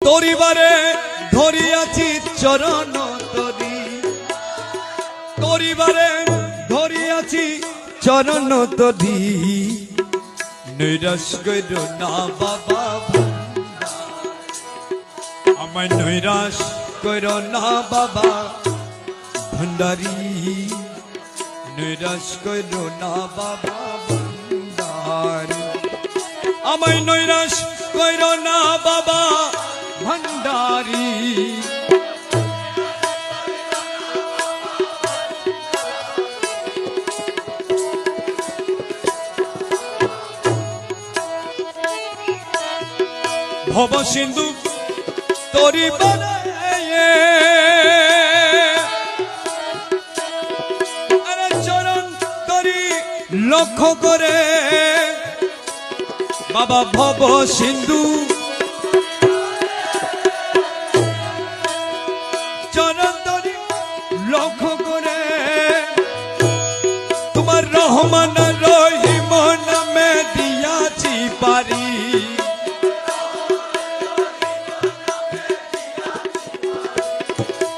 তরিবারে ধরিয়াছি চরণ তরি, তরিবারে ধরিয়াছি চরণ তরি, নৈরাশ কইর না বাবা আমায় নৈরাশ কইর না বাবা ভান্ডারি, নৈরাশ কইর না বাবা ভান্ডারি, আমায় নৈরাশ কইর না বাবা ভান্ডারি। ভব সিন্ধু তরিবারে চরণ তরি লক্ষ্য করে বাবা ভব সিন্ধু চরণ তরি লক্ষ্য করে তোমার রহমান রহিম নামে দিয়াছি পারি,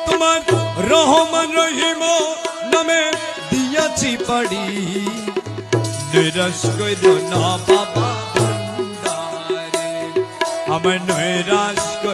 তোমার রহমান রহিম নামে দিয়াছি পারি, নৈরাশ কইর না বাবা ভান্ডারি, আমার নৈরাশ